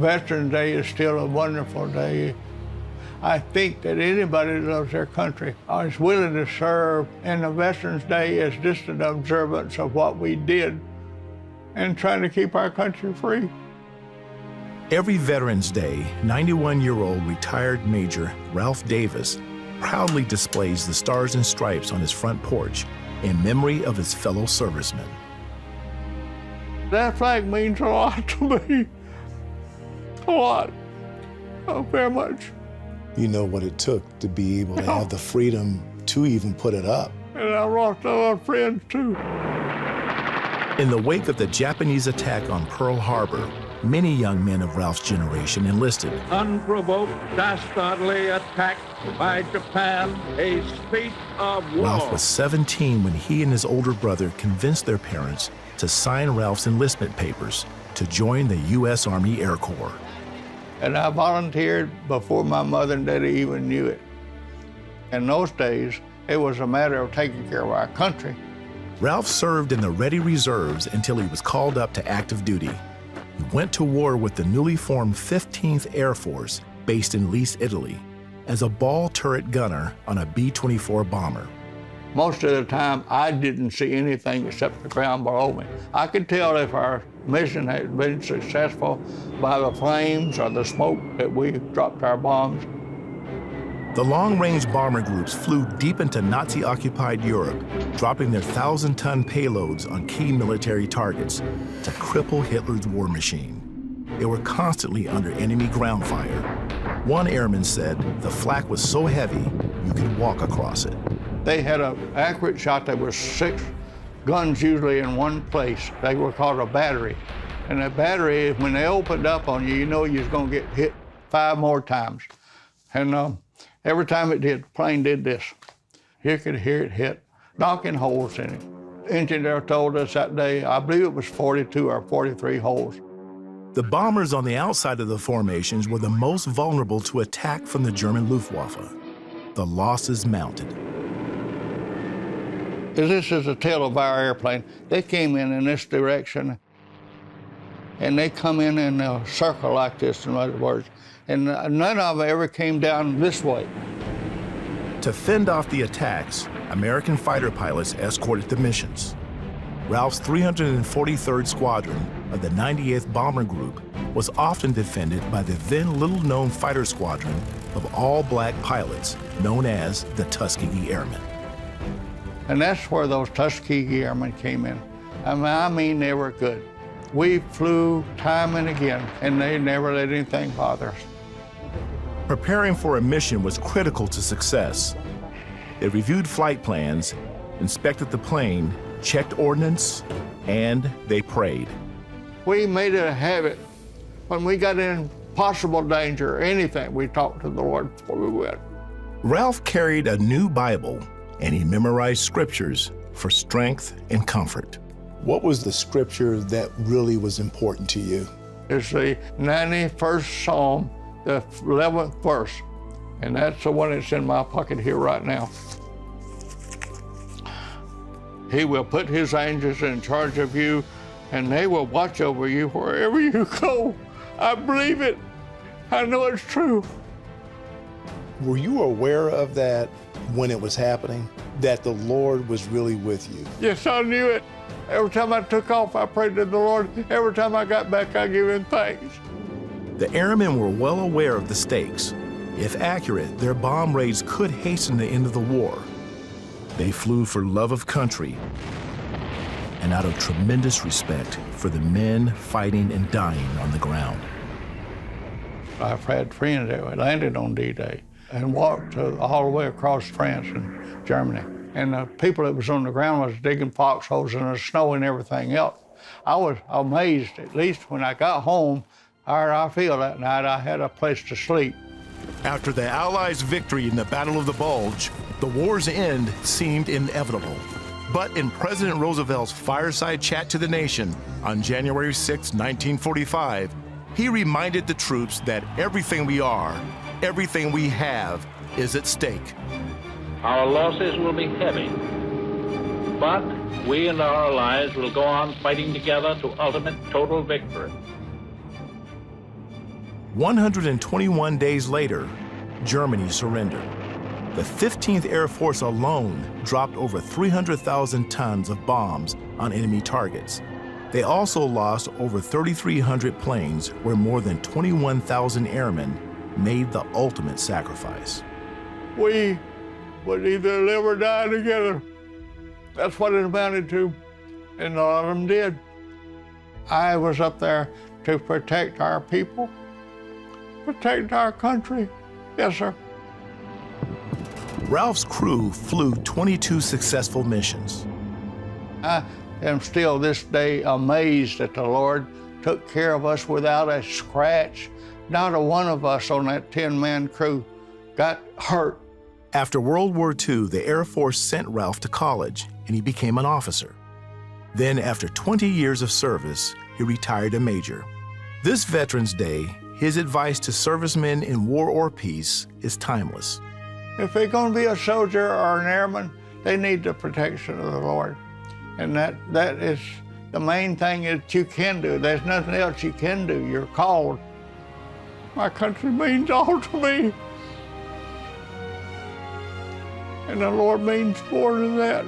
Veterans Day is still a wonderful day. I think that anybody that loves their country is willing to serve, and the Veterans Day is just an observance of what we did and trying to keep our country free. Every Veterans Day, 91-year-old retired Major Ralph Davis proudly displays the Stars and Stripes on his front porch in memory of his fellow servicemen. That flag means a lot to me. A lot. Oh, very much. You know what it took to be able to have the freedom to even put it up. And I lost a lot of friends, too. In the wake of the Japanese attack on Pearl Harbor, many young men of Ralph's generation enlisted. Unprovoked, dastardly attack by Japan, a state of war. Ralph was 17 when he and his older brother convinced their parents to sign Ralph's enlistment papers to join the U.S. Army Air Corps. And I volunteered before my mother and daddy even knew it. In those days, it was a matter of taking care of our country. Ralph served in the Ready Reserves until he was called up to active duty. He went to war with the newly formed 15th Air Force, based in Lecce, Italy, as a ball turret gunner on a B-24 bomber. Most of the time, I didn't see anything except the ground below me. I could tell if our mission had been successful by the flames or the smoke that we dropped our bombs. The long-range bomber groups flew deep into Nazi-occupied Europe, dropping their 1,000-ton payloads on key military targets to cripple Hitler's war machine. They were constantly under enemy ground fire. One airman said the flak was so heavy you could walk across it. They had an accurate shot. There were 6 guns usually in one place. They were called a battery. And a battery, when they opened up on you, you know you was going to get hit 5 more times. And every time it did, the plane did this. You could hear it hit, knocking holes in it. The engineer told us that day, I believe it was 42 or 43 holes. The bombers on the outside of the formations were the most vulnerable to attack from the German Luftwaffe. The losses mounted. This is the tail of our airplane. They came in this direction, and they come in a circle like this, in other words, and none of them ever came down this way. To fend off the attacks, American fighter pilots escorted the missions. Ralph's 343rd Squadron of the 98th Bomber Group was often defended by the then little-known fighter squadron of all-black pilots known as the Tuskegee Airmen. And that's where those Tuskegee Airmen came in. I mean, they were good. We flew time and again, and they never let anything bother us. Preparing for a mission was critical to success. They reviewed flight plans, inspected the plane, checked ordnance, and they prayed. We made it a habit. When we got in possible danger or anything, we talked to the Lord before we went. Ralph carried a new Bible, and he memorized scriptures for strength and comfort. What was the scripture that really was important to you? It's the 91st Psalm, the 11th verse, and that's the one that's in my pocket here right now. He will put his angels in charge of you, and they will watch over you wherever you go. I believe it. I know it's true. Were you aware of that when it was happening, that the Lord was really with you? Yes, I knew it. Every time I took off, I prayed to the Lord. Every time I got back, I gave him thanks. The airmen were well aware of the stakes. If accurate, their bomb raids could hasten the end of the war. They flew for love of country and out of tremendous respect for the men fighting and dying on the ground. I've had friends that landed on D-Day and walked all the way across France and Germany. And the people that was on the ground was digging foxholes in the snow and everything else. I was amazed, at least when I got home, I feel that night I had a place to sleep. After the Allies' victory in the Battle of the Bulge, the war's end seemed inevitable. But in President Roosevelt's fireside chat to the nation on January 6, 1945, he reminded the troops that everything we are, everything we have, is at stake. Our losses will be heavy, but we and our allies will go on fighting together to ultimate total victory. 121 days later, Germany surrendered. The 15th Air Force alone dropped over 300,000 tons of bombs on enemy targets. They also lost over 3,300 planes where more than 21,000 airmen made the ultimate sacrifice. We would either live or die together. That's what it amounted to, and a lot of them did. I was up there to protect our people, protect our country. Yes, sir. Ralph's crew flew 22 successful missions. I am still this day amazed that the Lord took care of us without a scratch. Not a one of us on that 10-man crew got hurt. After World War II, the Air Force sent Ralph to college, and he became an officer. Then, after 20 years of service, he retired a major. This Veterans Day, his advice to servicemen in war or peace is timeless. If they're going to be a soldier or an airman, they need the protection of the Lord. And that is the main thing that you can do. There's nothing else you can do. You're called. My country means all to me. And the Lord means more than that.